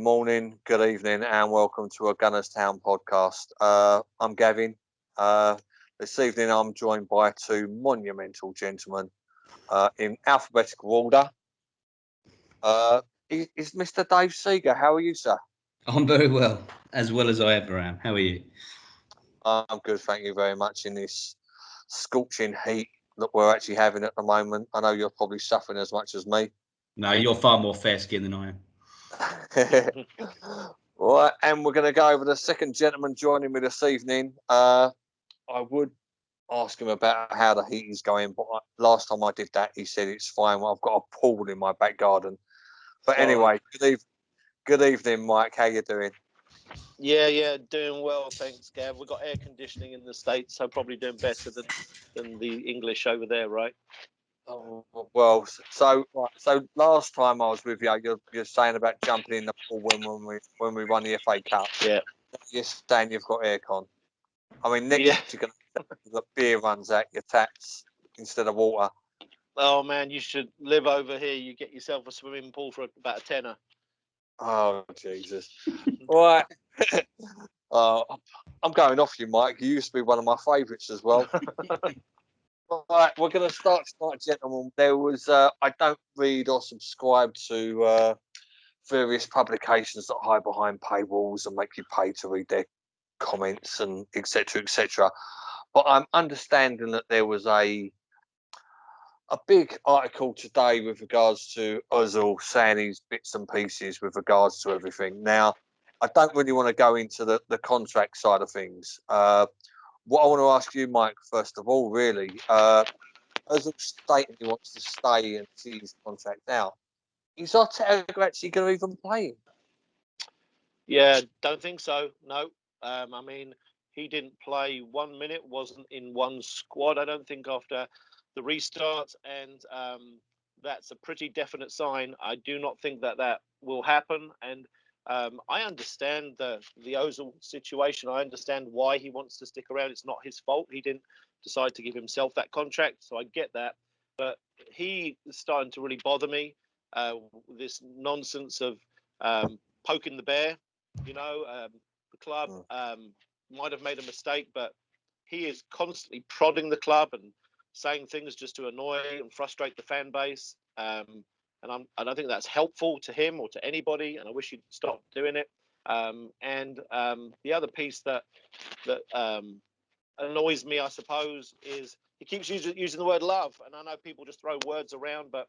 morning, good evening, and welcome to a Gunners Town podcast. I'm Gavin. This evening, I'm joined by two monumental gentlemen in alphabetical order. Is Mr. Dave Seager. How are you, sir? I'm very well as I ever am. How are you? I'm good, thank you very much. In this scorching heat that we're actually having at the moment, I know you're probably suffering as much as me. No, you're far more fair-skinned than I am. Right, and we're going to go over the second gentleman joining me this evening. I would ask him about how the heat is going, but last time I did that, he said it's fine. Well, I've got a pool in my back garden. But anyway, good evening, Mike. How you doing? Yeah, doing well, thanks, Gav. We've got air conditioning in the States, so probably doing better than the English over there, right? Oh, well, so last time I was with you, you're saying about jumping in the pool when we won the FA Cup. Yeah. You're saying you've got aircon. I mean, next year you're going to the beer runs out your taps instead of water. Oh man, you should live over here. You get yourself a swimming pool for about a tenner. Oh Jesus! Right. I'm going off you, Mike. You used to be one of my favourites as well. Right, we're going to start tonight, gentlemen. There was I don't read or subscribe to various publications that hide behind paywalls and make you pay to read their comments and etc. etc. But I'm understanding that there was a big article today with regards to Ozil saying his bits and pieces with regards to everything. Now, I don't really want to go into the contract side of things. What I want to ask you, Mike, first of all, really, Ozil stating he wants to stay and see his contract out. Is Arteta actually going to even play him? Yeah, don't think so. No. I mean, he didn't play 1 minute, wasn't in one squad, I don't think, after the restart, and that's a pretty definite sign. I do not think that will happen, and I understand the Ozil situation. I understand why he wants to stick around. It's not his fault. He didn't decide to give himself that contract, so I get that. But he is starting to really bother me. This nonsense of poking the bear. The club might have made a mistake, but he is constantly prodding the club and saying things just to annoy and frustrate the fan base. And I don't think that's helpful to him or to anybody, and I wish he'd stop doing it. The other piece that annoys me, I suppose, is he keeps using the word love. And I know people just throw words around, but,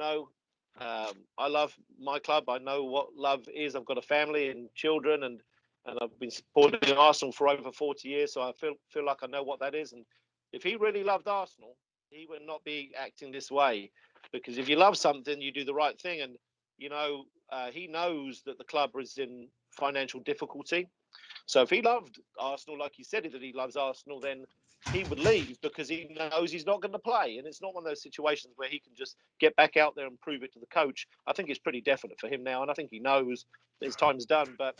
I love my club. I know what love is. I've got a family and children, and I've been supporting Arsenal for over 40 years, so I feel like I know what that is. And if he really loved Arsenal, he would not be acting this way, because if you love something, you do the right thing. And, he knows that the club is in financial difficulty. So if he loved Arsenal, like he said that he loves Arsenal, then he would leave because he knows he's not going to play. And it's not one of those situations where he can just get back out there and prove it to the coach. I think it's pretty definite for him now. And I think he knows his time's done. But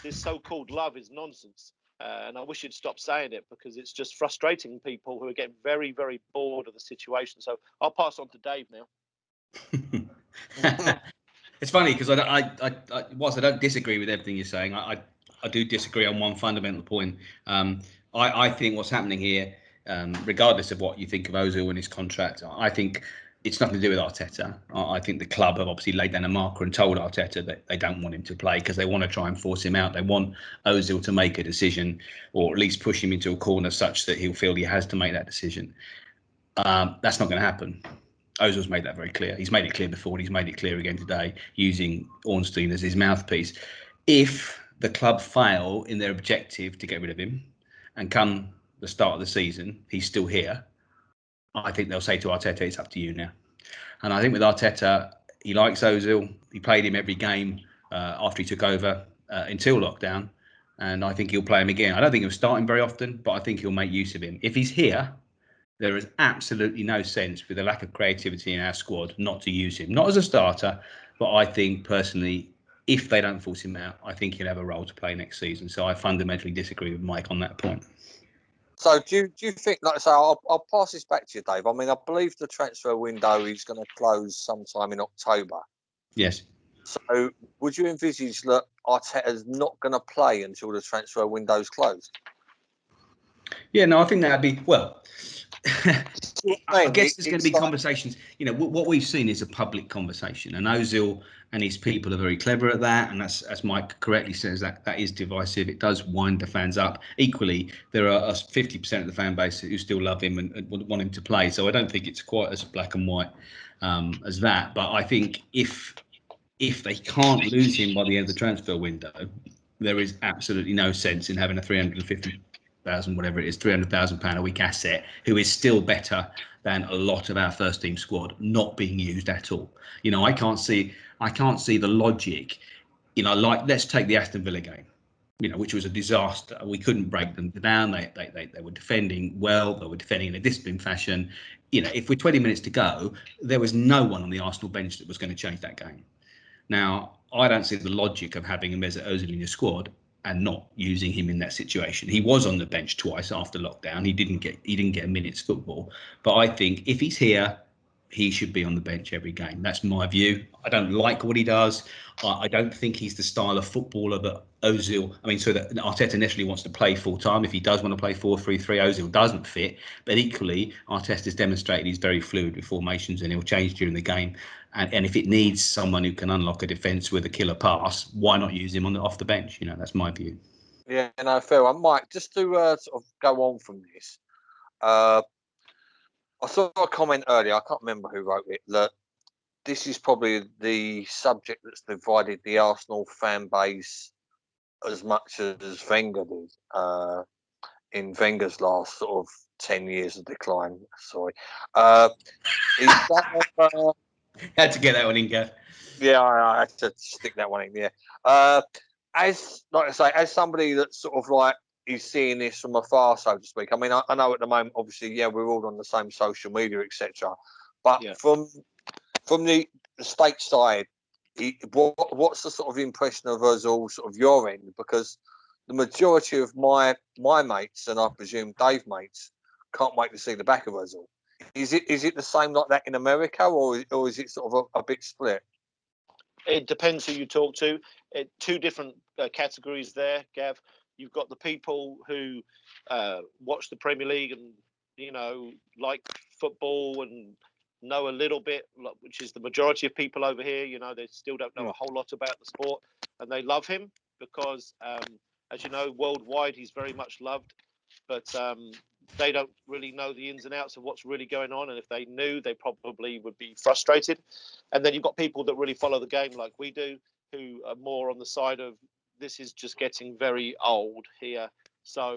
this so-called love is nonsense. And I wish he'd stop saying it, because it's just frustrating people who are getting very, very bored of the situation. So I'll pass on to Dave now. It's funny because whilst I don't disagree with everything you're saying, I do disagree on one fundamental point. I think what's happening here, regardless of what you think of Ozil and his contract, I think it's nothing to do with Arteta. I think the club have obviously laid down a marker and told Arteta that they don't want him to play because they want to try and force him out. They want Ozil to make a decision, or at least push him into a corner such that he'll feel he has to make that decision. That's not going to happen. Ozil's made that very clear. He's made it clear before, and he's made it clear again today, using Ornstein as his mouthpiece. If the club fail in their objective to get rid of him, and come the start of the season, he's still here, I think they'll say to Arteta, it's up to you now. And I think with Arteta, he likes Ozil. He played him every game after he took over until lockdown. And I think he'll play him again. I don't think he'll start him very often, but I think he'll make use of him. If he's here, there is absolutely no sense, with the lack of creativity in our squad, not to use him. Not as a starter, but I think personally, if they don't force him out, I think he'll have a role to play next season. So I fundamentally disagree with Mike on that point. So do you think, like I say, I'll pass this back to you, Dave. I mean, I believe the transfer window is going to close sometime in October. Yes. So, would you envisage that Arteta's not going to play until the transfer window's closed? Yeah, no, I think that'd be well. I mean, guess there's going to be like, conversations. You know, what we've seen is a public conversation, and Ozil and his people are very clever at that. And that's, as Mike correctly says, that is divisive. It does wind the fans up. Equally, there are 50% of the fan base who still love him and want him to play. So I don't think it's quite as black and white as that. But I think if they can't lose him by the end of the transfer window, there is absolutely no sense in having a 350,000, whatever it is, £300,000 a week asset who is still better than a lot of our first team squad not being used at all. You know, I can't see the logic. You know, like let's take the Aston Villa game, you know, which was a disaster. We couldn't break them down. They were defending well. They were defending in a disciplined fashion. You know, if we're 20 minutes to go, there was no one on the Arsenal bench that was going to change that game. Now, I don't see the logic of having a Mesut Ozil in your squad and not using him in that situation. He was on the bench twice after lockdown. He didn't get a minute's football. But I think if he's here, he should be on the bench every game. That's my view. I don't like what he does. I don't think he's the style of footballer that Ozil. I mean, so that Arteta initially wants to play full time. If he does want to play 4-3-3, Ozil doesn't fit. But equally, Arteta's demonstrated he's very fluid with formations and he'll change during the game. And if it needs someone who can unlock a defence with a killer pass, why not use him off the bench? You know, that's my view. Yeah, no, fair one. Mike, just to sort of go on from this, I saw a comment earlier, I can't remember who wrote it, that this is probably the subject that's divided the Arsenal fan base as much as Wenger did in Wenger's last sort of 10 years of decline. Sorry. Is that, Had to get that one in, Gav. yeah, I had to stick that one in, yeah. As, like I say, as somebody that sort of like is seeing this from afar, so to speak. I mean, I know at the moment, obviously, yeah, we're all on the same social media, etc. But Yeah. from the state side, what's the sort of impression of us all, sort of your end? Because the majority of my mates, and I presume Dave mates, can't wait to see the back of us all. Is it the same like that in America, or is it sort of a bit split? It depends who you talk to. Two different categories there, Gav. You've got the people who watch the Premier League and, you know, like football and know a little bit, which is the majority of people over here. You know, they still don't know a whole lot about the sport, and they love him because, as you know, worldwide he's very much loved. But they don't really know the ins and outs of what's really going on, and if they knew, they probably would be frustrated. And then you've got people that really follow the game like we do, who are more on the side of this is just getting very old here, so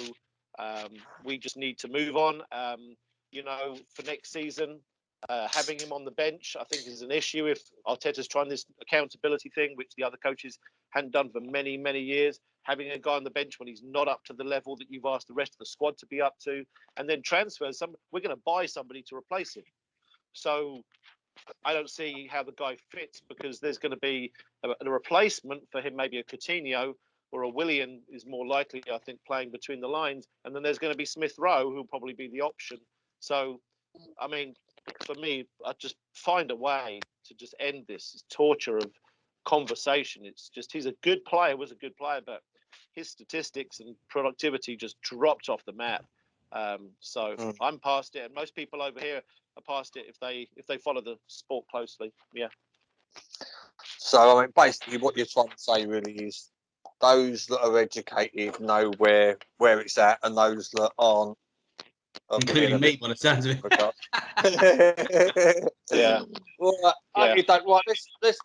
we just need to move on. You know, for next season, having him on the bench, I think, is an issue if Arteta's trying this accountability thing, which the other coaches hadn't done for many, many years. Having a guy on the bench when he's not up to the level that you've asked the rest of the squad to be up to, and then transfers, we're going to buy somebody to replace him. So I don't see how the guy fits, because there's going to be a replacement for him, maybe a Coutinho or a Will.I.An is more likely, I think, playing between the lines. And then there's going to be Smith Rowe, who'll probably be the option. So, I mean, for me, I just find a way to just end this torture of conversation. It's just, he's a good player, was a good player, but his statistics and productivity just dropped off the map. So I'm past it, and most people over here are past it if they follow the sport closely. Yeah. So I mean, basically, what you're trying to say really is those that are educated know where it's at, and those that aren't, including me, by the sounds of it. Yeah. Well, okay, right.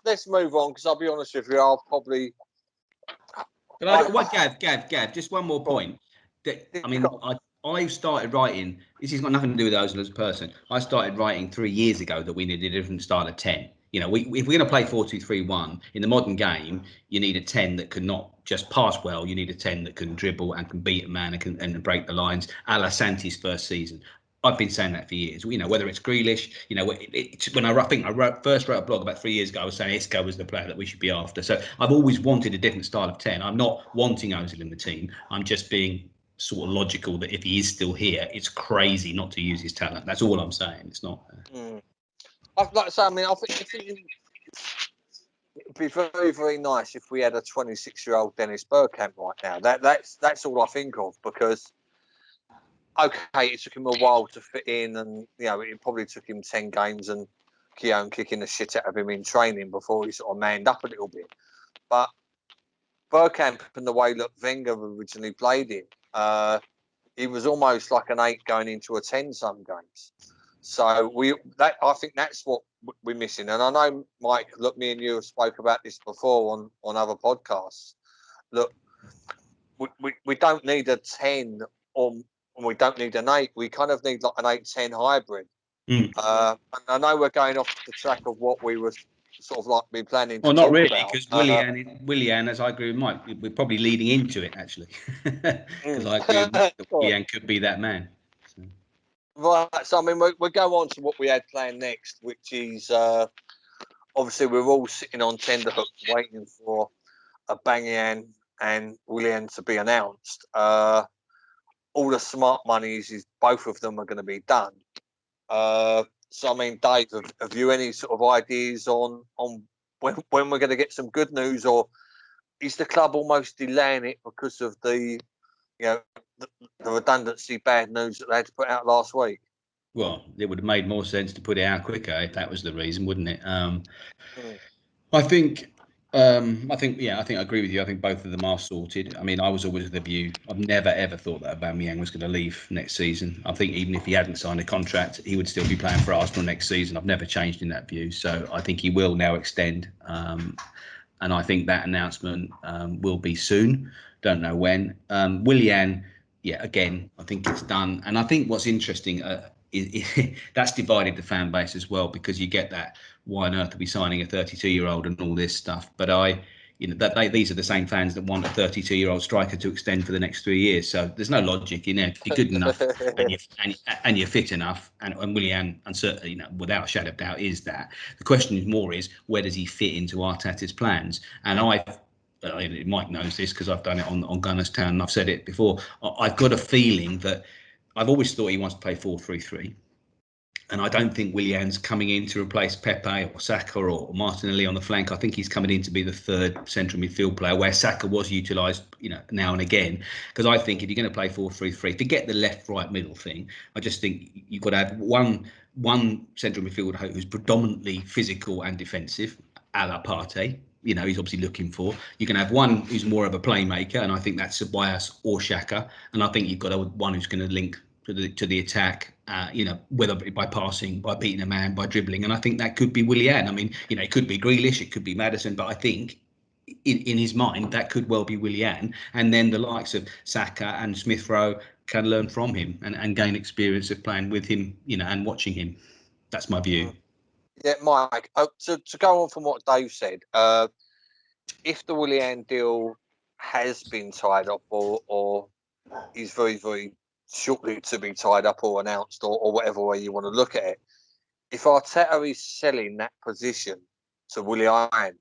Let's move on, because I'll be honest with you, I'll probably. But Gav, just one more point. I mean, I started writing. This has got nothing to do with Ozil as a person. I started writing 3 years ago that we needed a different style of 10. You know, if we're going to play 4-2-3-1 in the modern game, you need a 10 that can not just pass well. You need a 10 that can dribble and can beat a man and break the lines, a la Santi's first season. I've been saying that for years. You know, whether it's Grealish, you know, when I first wrote a blog about 3 years ago, I was saying Isco was the player that we should be after. So I've always wanted a different style of 10. I'm not wanting Ozil in the team. I'm just being sort of logical that if he is still here, it's crazy not to use his talent. That's all I'm saying. It's not. Like I say, I mean, I think It'd be very, very nice if we had a 26-year-old Dennis Bergkamp right now. That's all I think of, because okay, it took him a while to fit in, and it probably took him 10 games and Keown kicking the shit out of him in training before he sort of manned up a little bit. But Bergkamp, and the way Wenger originally played him, he was almost like an 8 going into a 10 some games. So I think that's what we're missing. And I know, Mike, look, me and you have spoke about this before on other podcasts. Look, we don't need a 10 or we don't need an 8. We kind of need like an 8-10 hybrid. Mm. And I know we're going off the track of what we were sort of like been planning to Well, not talk really, about. because Will.I.An, as I agree with Mike, we're probably leading into it, actually. Because I agree with Mike that Will.I.An could be that man. So. Right, so I mean, we'll go on to what we had planned next, which is obviously we're all sitting on tenterhooks waiting for a Bang and Will.I.An to be announced. All the smart money is both of them are going to be done. So I mean, Dave, have you any sort of ideas on when we're going to get some good news, or is the club almost delaying it because of the redundancy bad news that they had to put out last week? Well, it would have made more sense to put it out quicker if that was the reason, wouldn't it? I think I agree with you. I think both of them are sorted. I mean, I was always of the view, I've never ever thought that Aubameyang was going to leave next season. I think even if he hadn't signed a contract, he would still be playing for Arsenal next season. I've never changed in that view. So I think he will now extend. And I think that announcement will be soon. Don't know when. Will.I.An, again, I think it's done. And I think what's interesting that's divided the fan base as well, because you get that, why on earth are we signing a 32-year-old and all this stuff? But these are the same fans that want a 32-year-old striker to extend for the next 3 years. So there's no logic in there. If you're good enough and you're fit enough, and Will.I.An, and certainly, without a shadow of doubt, is that. The question is where does he fit into Arteta's plans? And Mike knows this because I've done it on Gunners Town, and I've said it before. I've got a feeling that I've always thought he wants to play 4-3-3. And I don't think Will.I.An's coming in to replace Pepe or Saka or Martinelli on the flank. I think he's coming in to be the third central midfield player, where Saka was utilised, now and again. Because I think if you're going to play 4-3-3, forget the left, right, middle thing. I just think you've got to have one central midfielder who's predominantly physical and defensive, a la Partey. He's obviously looking for. You can have one who's more of a playmaker, and I think that's Ceballos or Xhaka. And I think you've got one who's going to link to the attack, whether by passing, by beating a man, by dribbling. And I think that could be Will.I.An. I mean, it could be Grealish, it could be Maddison, but I think in his mind that could well be Will.I.An. And then the likes of Saka and Smith Rowe can learn from him and gain experience of playing with him, and watching him. That's my view. Yeah, Mike, to go on from what Dave said, if the Will.I.An deal has been tied up or is very, very shortly to be tied up or announced or whatever way you want to look at it, if Arteta is selling that position to Will.I.An,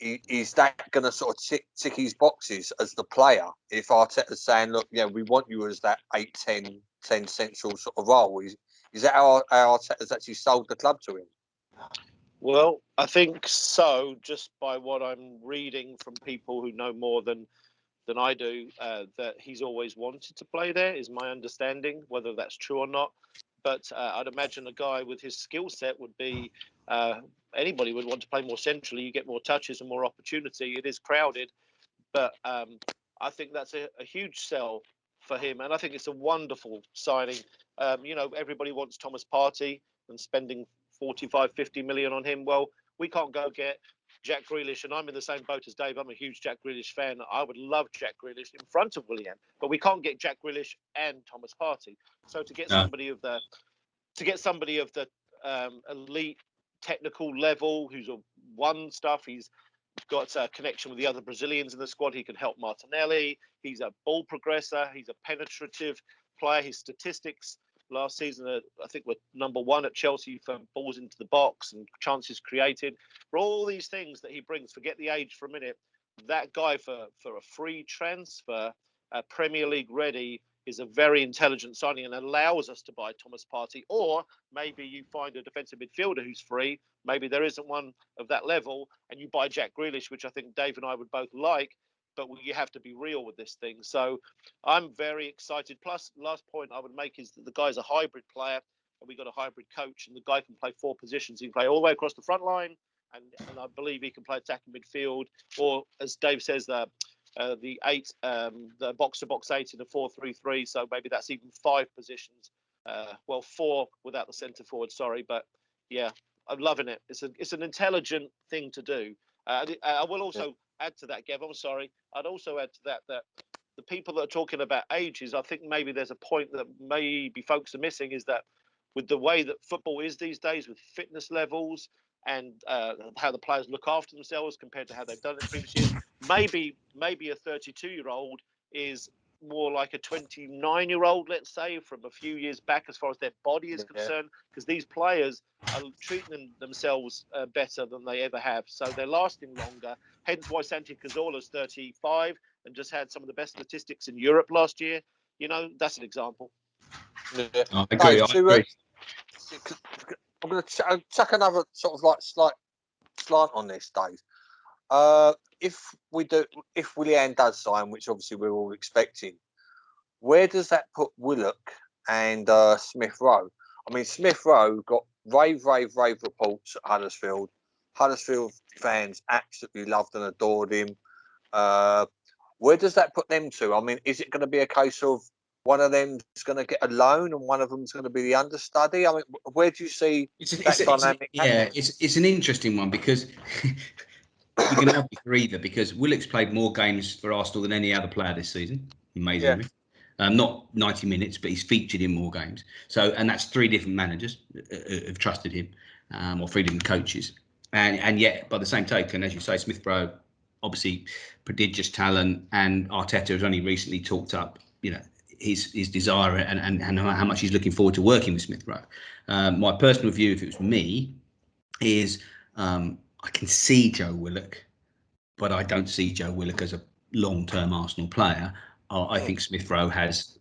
is that going to sort of tick his boxes as the player? If Arteta's saying, look, we want you as that 8-10 central sort of role, is that how Arteta's actually sold the club to him? Well, I think so, just by what I'm reading from people who know more than I do, that he's always wanted to play there, is my understanding. Whether that's true or not, but I'd imagine a guy with his skill set would be, anybody would want to play more centrally. You get more touches and more opportunity. It is crowded, but I think that's a huge sell for him, and I think it's a wonderful signing. Everybody wants Thomas Partey, and spending 45-50 million on him. Well, we can't go get Jack Grealish, and I'm in the same boat as Dave. I'm a huge Jack Grealish fan. I would love Jack Grealish in front of Will.I.An, but we can't get Jack Grealish and Thomas Partey. So to get somebody of the elite technical level, who's won stuff, he's got a connection with the other Brazilians in the squad. He can help Martinelli. He's a ball progressor. He's a penetrative player. His statistics last season, I think, were number one at Chelsea for balls into the box and chances created. For all these things that he brings, forget the age for a minute, that guy for a free transfer, Premier League ready, is a very intelligent signing and allows us to buy Thomas Partey. Or maybe you find a defensive midfielder who's free. Maybe there isn't one of that level, and you buy Jack Grealish, which I think Dave and I would both like. But you have to be real with this thing. So I'm very excited. Plus, last point I would make is that the guy's a hybrid player, and we got a hybrid coach, and the guy can play 4 positions. He can play all the way across the front line, and I believe he can play attacking midfield, or as Dave says, the 8, the box-to-box 8 in a 4-3-3. So maybe that's even 5 positions. 4 without the centre forward. Sorry, but yeah, I'm loving it. It's an intelligent thing to do. I will also add to that, Gav. I'm sorry. I'd also add to that the people that are talking about ages, I think maybe there's a point that maybe folks are missing, is that with the way that football is these days, with fitness levels and how the players look after themselves compared to how they've done it in previous years, maybe a 32-year-old is more like a 29-year-old, let's say, from a few years back as far as their body is concerned, because these players are treating themselves better than they ever have. So they're lasting longer, hence why Santi Cazorla's 35 and just had some of the best statistics in Europe last year. You know, that's an example. Yeah. I agree. Dave, I agree. I'm going to chuck another sort of like slight slant on this, Dave. If Will.I.An does sign, which obviously we're all expecting, where does that put Willock and Smith Rowe? I mean, Smith Rowe got rave reports at Huddersfield. Huddersfield fans absolutely loved and adored him. Where does that put them to? I mean, is it going to be a case of one of them's going to get a loan and one of them's going to be the understudy? I mean, where do you see that dynamic? It's an interesting one, because you can argue for either, because Willock's played more games for Arsenal than any other player this season, amazingly. Not 90 minutes, but he's featured in more games. So, and that's 3 different managers have trusted him, or 3 different coaches. And yet, by the same token, as you say, Smith Rowe, obviously prodigious talent, and Arteta has only recently talked up, his desire and how much he's looking forward to working with Smith Rowe. My personal view, if it was me, is I can see Joe Willock, but I don't see Joe Willock as a long-term Arsenal player. I think Smith Rowe has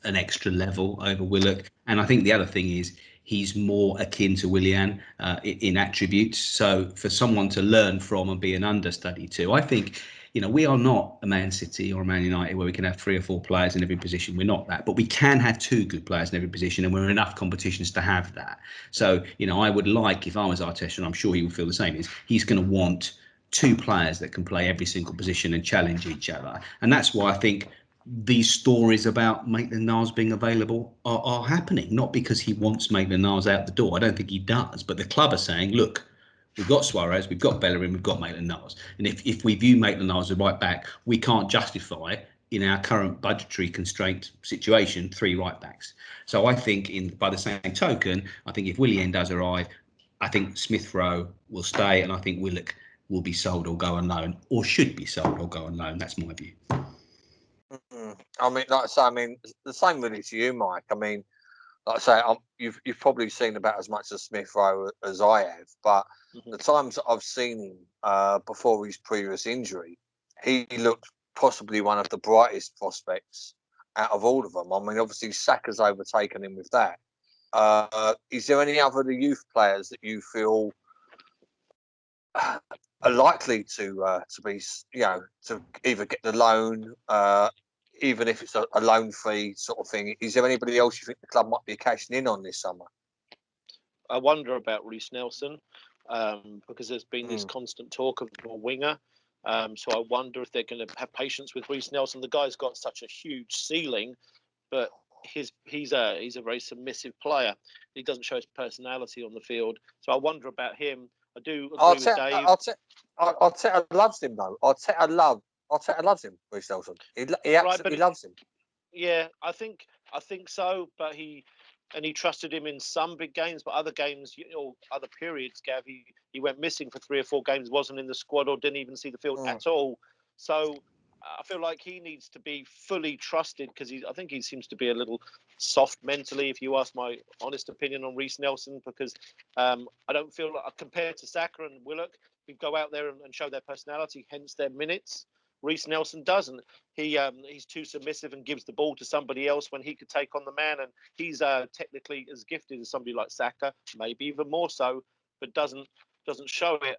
an extra level over Willock, and I think the other thing is he's more akin to Will.I.An in attributes. So for someone to learn from and be an understudy to, I think, we are not a Man City or a Man United where we can have 3 or 4 players in every position. We're not that, but we can have 2 good players in every position, and we're enough competitions to have that. So, I would like, if I was Arteta, and I'm sure he would feel the same, is he's going to want 2 players that can play every single position and challenge each other. And that's why I think these stories about Maitland-Niles being available are happening, not because he wants Maitland-Niles out the door. I don't think he does, but the club are saying, look, we've got Suarez, we've got Bellerin, we've got Maitland-Niles. And if we view Maitland-Niles as right back, we can't justify, in our current budgetary constraint situation, 3 right backs. So I think, by the same token, I think if Will.I.An does arrive, I think Smith Rowe will stay, and I think Willock will be sold or go on loan, or should be sold or go on loan. That's my view. I mean, like I say, the same really to you, Mike. I mean, like I say, you've probably seen about as much of Smith Rowe as I have, but the times that I've seen him before his previous injury, he looked possibly one of the brightest prospects out of all of them. I mean, obviously Saka's overtaken him with that. Is there any other of the youth players that you feel are likely to be, to either get the loan, even if it's a loan free sort of thing? Is there anybody else you think the club might be cashing in on this summer? I wonder about Reece Nelson, because there's been this constant talk of a winger. So I wonder if they're going to have patience with Reece Nelson. The guy's got such a huge ceiling, but he's a very submissive player. He doesn't show his personality on the field. So I wonder about him. I do agree with Dave. Arteta loves him though. Arteta loves him, Reece Nelson. He absolutely loves him. Yeah, I think so. But he trusted him in some big games, but other games, or other periods, Gav, he went missing for 3 or 4 games, wasn't in the squad, or didn't even see the field at all. So I feel like he needs to be fully trusted, because I think he seems to be a little soft mentally, if you ask my honest opinion on Reece Nelson, because I don't feel like, compared to Saka and Willock, who go out there and show their personality, hence their minutes. Reece Nelson doesn't. He's too submissive and gives the ball to somebody else when he could take on the man. And he's technically as gifted as somebody like Saka, maybe even more so, but doesn't show it.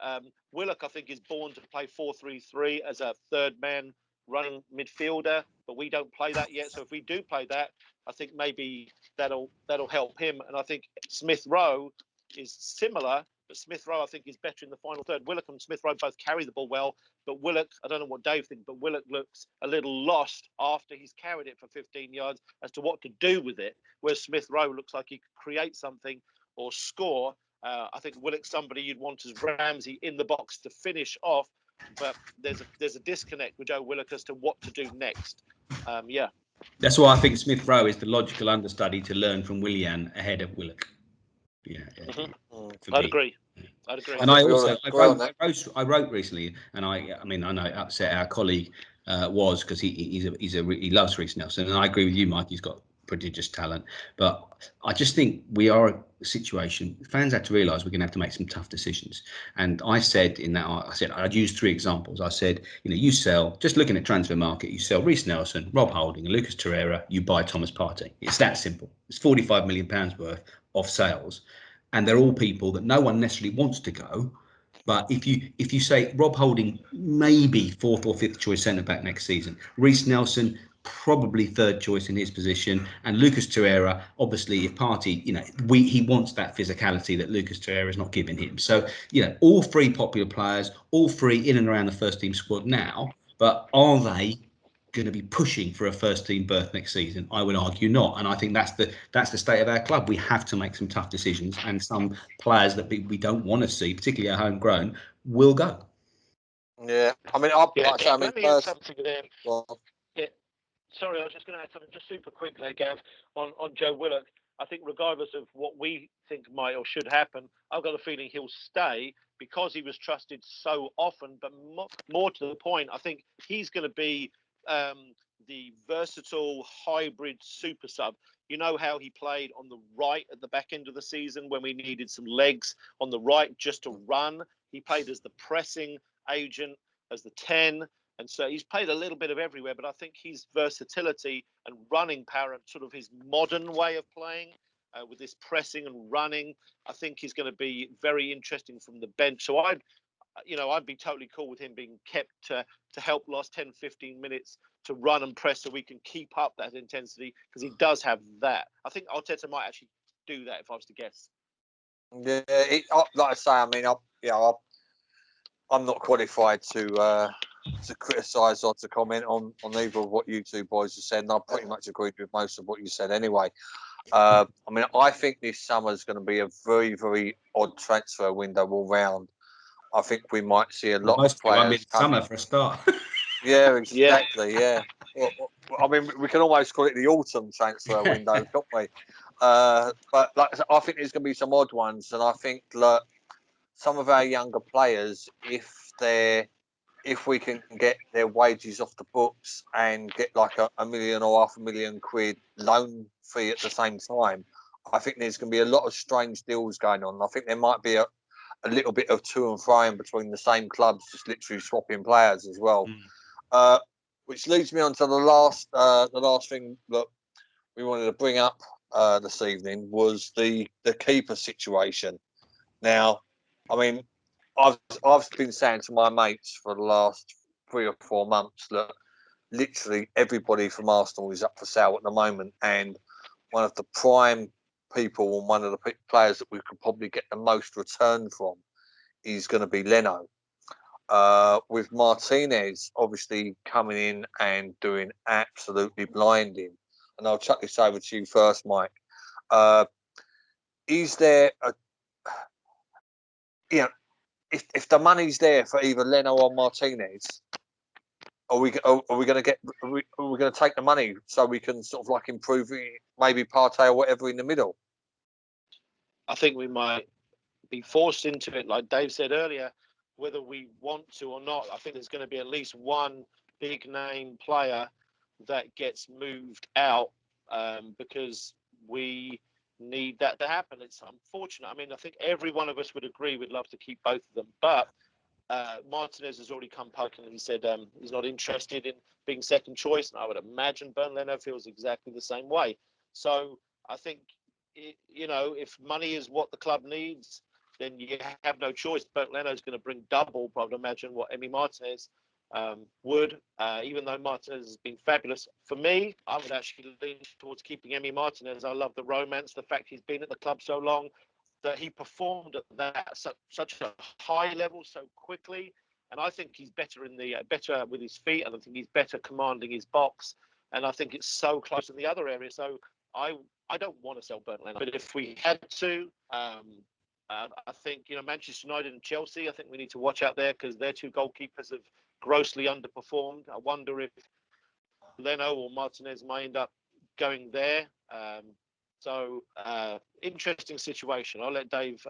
Willock, I think, is born to play 4-3-3 as a third man running midfielder, but we don't play that yet. So if we do play that, I think maybe that'll help him. And I think Smith Rowe is similar, but Smith Rowe I think is better in the final third. Willock and Smith Rowe both carry the ball well, but Willock, I don't know what Dave thinks, but Willock looks a little lost after he's carried it for 15 yards as to what to do with it, whereas Smith Rowe looks like he could create something or score. I think Willock's somebody you'd want as Ramsey in the box to finish off, but there's a disconnect with Joe Willock as to what to do next. Yeah. That's why I think Smith Rowe is the logical understudy to learn from Will.I.An ahead of Willock. Yeah, I'd agree. I'd agree. And I also I wrote recently, and I mean I know it upset our colleague was because he loves Reece Nelson, and I agree with you, Mike. He's got prodigious talent, but I just think we are a situation. Fans have to realise we're going to have to make some tough decisions. And I said in that, I'd use 3 examples. I said, you sell, just looking at transfer market, you sell Reece Nelson, Rob Holding, and Lucas Torreira. You buy Thomas Partey. It's that simple. It's £45 million worth of sales. And they're all people that no one necessarily wants to go. But if you say Rob Holding, maybe 4th or 5th choice centre back next season, Reece Nelson probably 3rd choice in his position, and Lucas Torreira, obviously, if Partey, he wants that physicality that Lucas Torreira is not giving him. So all 3 popular players, all 3 in and around the first team squad now. But are they going to be pushing for a first team berth next season? I would argue not, and I think that's the state of our club. We have to make some tough decisions, and some players that we don't want to see, particularly our homegrown, will go. Yeah, I mean, let me add something there. Well, Yeah, sorry, I was just going to add something just super quick there, Gav, on Joe Willock. I think regardless of what we think might or should happen, I've got a feeling he'll stay because he was trusted so often. But more to the point, I think he's going to be the versatile hybrid super sub. You know how he played on the right at the back end of the season when we needed some legs on the right just to run. He played as the pressing agent, as the 10. And so he's played a little bit of everywhere, but I think his versatility and running power and sort of his modern way of playing with this pressing and running, I think he's going to be very interesting from the bench. So I'd be totally cool with him being kept to help last 10, 15 minutes to run and press so we can keep up that intensity because he does have that. I think Arteta might actually do that if I was to guess. Yeah, like I say, I mean, I'm not qualified to criticise or to comment on either of what you two boys have said, and I pretty much agreed with most of what you said anyway. I mean, I think this summer is going to be a very, very odd transfer window all round. I think we might see a lot of players summer for a start. Yeah, exactly. Yeah. Well, I mean, we can almost call it the autumn transfer window, can't we? But like, I think there's going to be some odd ones, and I think that some of our younger players, if we can get their wages off the books and get like a million or £500,000 loan fee at the same time, I think there's going to be a lot of strange deals going on. I think there might be a little bit of to and fro between the same clubs, just literally swapping players as well. Which leads me on to the last thing that we wanted to bring up this evening was the keeper situation. Now, I mean, I've been saying to my mates for the last 3 or 4 months that literally everybody from Arsenal is up for sale at the moment, and one of the prime people and one of the players that we could probably get the most return from is going to be Leno. With Martinez obviously coming in and doing absolutely blinding. And I'll chuck this over to you first, Mike. Is there if the money's there for either Leno or Martinez, are we going to take the money so we can sort of like improve maybe Partey or whatever in the middle? I think we might be forced into it, like Dave said earlier, whether we want to or not. I think there's going to be at least one big name player that gets moved out because we need that to happen. It's unfortunate. I mean, I think every one of us would agree we'd love to keep both of them, but Martinez has already come poking and he said he's not interested in being second choice. And I would imagine Bernd Leno feels exactly the same way. So I think, if money is what the club needs, then you have no choice. Bernd Leno's going to bring double, I would imagine, what Emi Martinez would, even though Martinez has been fabulous. For me, I would actually lean towards keeping Emi Martinez. I love the romance, the fact he's been at the club so long, that he performed at such a high level so quickly, and I think he's better better with his feet, and I think he's better commanding his box, and I think it's so close in the other area. So I don't want to sell Bernd Leno, but if we had to, I think Manchester United and Chelsea, I think we need to watch out there because their two goalkeepers have grossly underperformed. I wonder if Leno or Martinez might end up going there. So interesting situation. I'll let Dave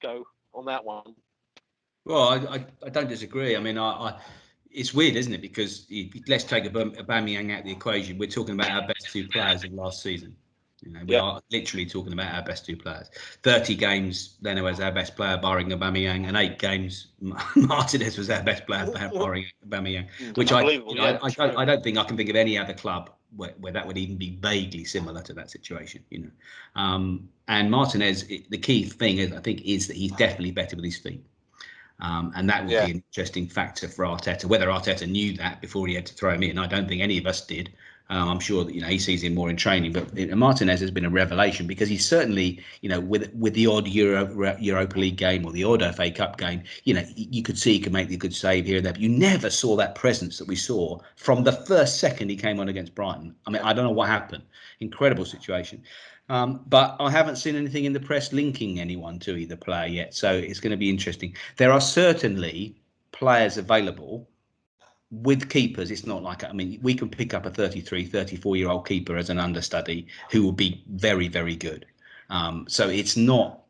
go on that one. Well, I don't disagree. I mean, it's weird, isn't it? Because let's take Aubameyang out of the equation. We're talking about our best two players of last season. We are literally talking about our best two players. 30 games, Leno was our best player, barring Aubameyang, and 8 games, Martinez was our best player, barring Aubameyang. Which I don't think I can think of any other club where that would even be vaguely similar to that situation. And Martinez, the key thing is, I think, is that he's definitely better with his feet. And that would be an interesting factor for Arteta. Whether Arteta knew that before he had to throw him in, I don't think any of us did. I'm sure that he sees him more in training. But Martinez has been a revelation because he's certainly, with the odd Europa League game or the odd FA Cup game, you could see he could make the good save here and there. But you never saw that presence that we saw from the first second he came on against Brighton. I mean, I don't know what happened. Incredible situation. But I haven't seen anything in the press linking anyone to either player yet. So it's going to be interesting. There are certainly players available with keepers. It's not like, we can pick up a 33, 34-year-old keeper as an understudy who will be very, very good. So it's not,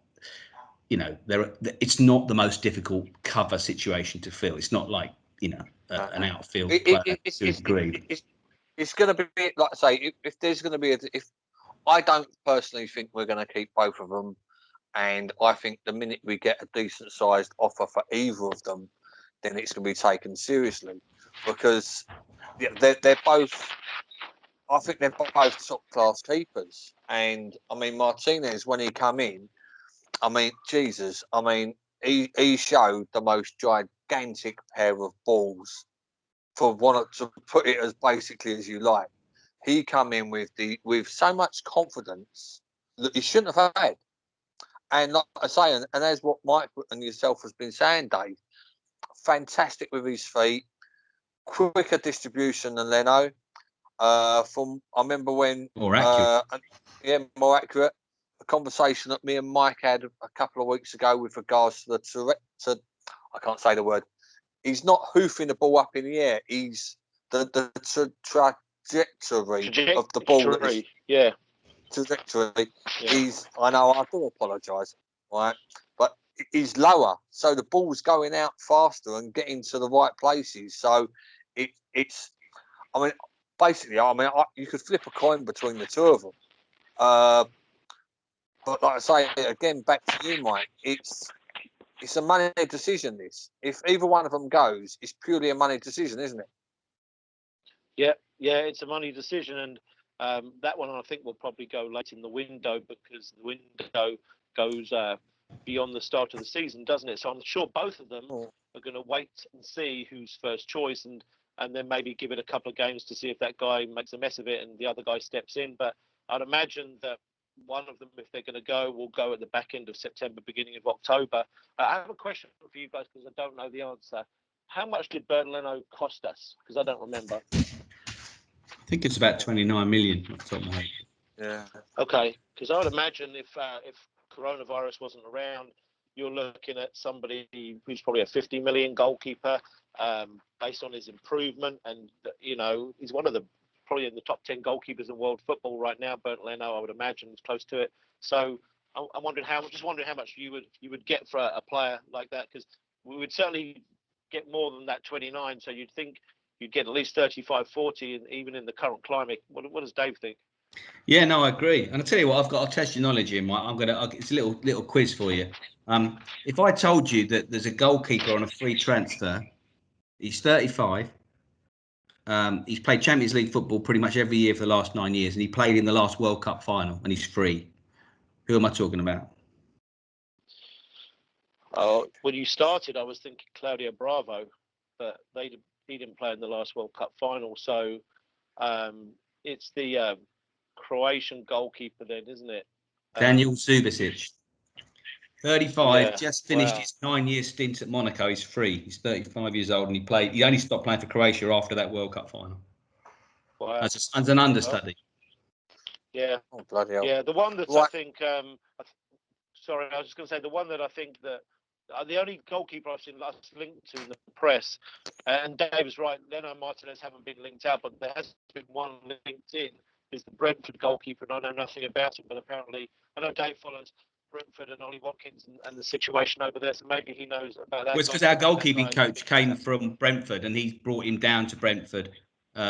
it's not the most difficult cover situation to fill. It's not like, an outfield player to a degree. It's going to be, like I say, if there's going to be I don't personally think we're going to keep both of them, and I think the minute we get a decent sized offer for either of them, then it's going to be taken seriously, because they're both. I think they're both top class keepers, and Martinez, when he come in, Jesus, he showed the most gigantic pair of balls, to put it as basically as you like. He come in with so much confidence that he shouldn't have had. And like I say, and as what Mike and yourself has been saying, Dave, fantastic with his feet, quicker distribution than Leno. I remember when more accurate. More accurate. A conversation that me and Mike had a couple of weeks ago with regards to I can't say the word. He's not hoofing the ball up in the air. He's the trajectory of the ball. Trajectory. Yeah. I know, I do apologise, right? But he's lower, so the ball's going out faster and getting to the right places. So it's basically, you could flip a coin between the two of them. But like I say, again, back to you, Mike, it's a money decision, this. If either one of them goes, it's purely a money decision, isn't it? Yeah, it's a money decision, and that one I think will probably go late in the window, because the window goes beyond the start of the season, doesn't it? So I'm sure both of them are going to wait and see who's first choice, and then maybe give it a couple of games to see if that guy makes a mess of it and the other guy steps in. But I'd imagine that one of them, if they're going to go, will go at the back end of September, beginning of October. I have a question for you guys, because I don't know the answer. How much did Bernd Leno cost us? Because I don't remember. I think it's about 29 million off the top of my head. Yeah. Okay, because I would imagine if coronavirus wasn't around, you're looking at somebody who's probably a 50 million goalkeeper, based on his improvement, and he's one of the probably in the top 10 goalkeepers in world football right now. Bernd Leno, I would imagine, is close to it. So I'm wondering how much you would get for a player like that, because we would certainly get more than that 29. So you'd think you'd get at least 35, 40, and even in the current climate. What does Dave think? Yeah, no, I agree. And I'll tell you what, I'll test your knowledge here, Mike. It's a little quiz for you. If I told you that there's a goalkeeper on a free transfer, he's 35. He's played Champions League football pretty much every year for the last 9 years, and he played in the last World Cup final, and he's free. Who am I talking about? When you started, I was thinking Claudio Bravo, but he didn't play in the last World Cup final. So it's the Croatian goalkeeper then, isn't it? Daniel Subasic. 35, Yeah, just finished wow. his 9-year stint at Monaco. He's free. He's 35 years old, and he only stopped playing for Croatia after that World Cup final. Wow. As an understudy. Yeah. Oh, bloody hell. Yeah, the one that Right. I think, sorry, I was just going to say the one that I think that the only goalkeeper I've seen last linked to in the press, and Dave is right, Leno and Martinez haven't been linked out, but there has been one linked in, is the Brentford goalkeeper, and I know nothing about him, but apparently, I know Dave follows Brentford and Ollie Watkins and the situation over there, so maybe he knows about that. Well, it's because our goalkeeping coach came from Brentford, and he brought him down to Brentford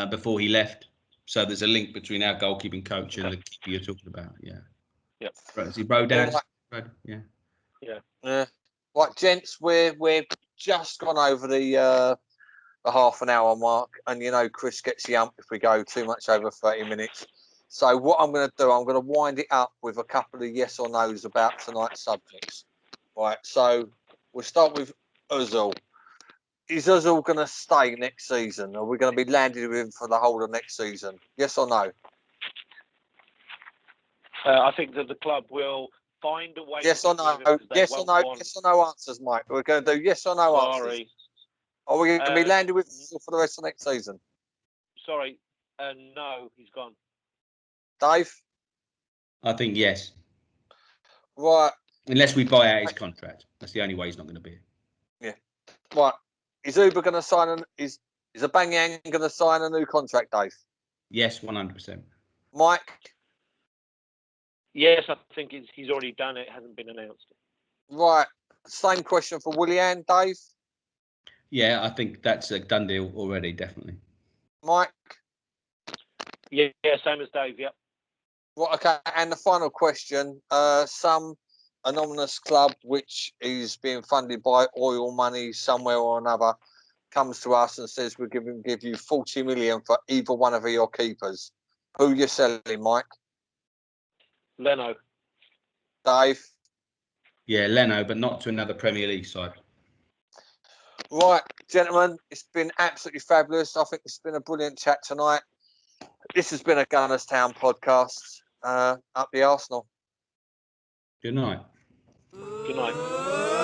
before he left. So there's a link between our goalkeeping coach and the keeper you're talking about. Yeah. Yep. Is he Rodan? Right. Yeah. Yeah. Right, gents, we've just gone over the half an hour mark, and you know Chris gets the ump if we go too much over 30 minutes. So what I'm going to do, I'm going to wind it up with a couple of yes or no's about tonight's subjects. Right, so we'll start with Ozil. Is Ozil going to stay next season? Are we going to be landed with him for the whole of next season? Yes or no? I think that the club will find a way. Yes to or get rid of no? him 'cause they Yes or won't no? want- Yes or no answers, Mike. We're going to do yes or no answers. Sorry. Are we going to be landed with Ozil for the rest of next season? Sorry. No, he's gone. Dave? I think yes. Right. Unless we buy out his contract. That's the only way he's not going to be. Yeah. Right. Is Uber going to sign is Aubameyang going to sign a new contract, Dave? Yes, 100%. Mike? Yes, I think he's already done it. It hasn't been announced. Right. Same question for Will.I.An, Dave? Yeah, I think that's a done deal already, definitely. Mike? Yeah, same as Dave, yep. Well, okay, and the final question, some anonymous club which is being funded by oil money somewhere or another comes to us and says we're going to give you 40 million for either one of your keepers. Who you selling, Mike? Leno. Dave? Yeah, Leno, but not to another Premier League side. Right, gentlemen, it's been absolutely fabulous. I think it's been a brilliant chat tonight. This has been a Gunners Town podcast. Up the Arsenal. Good night. Good night.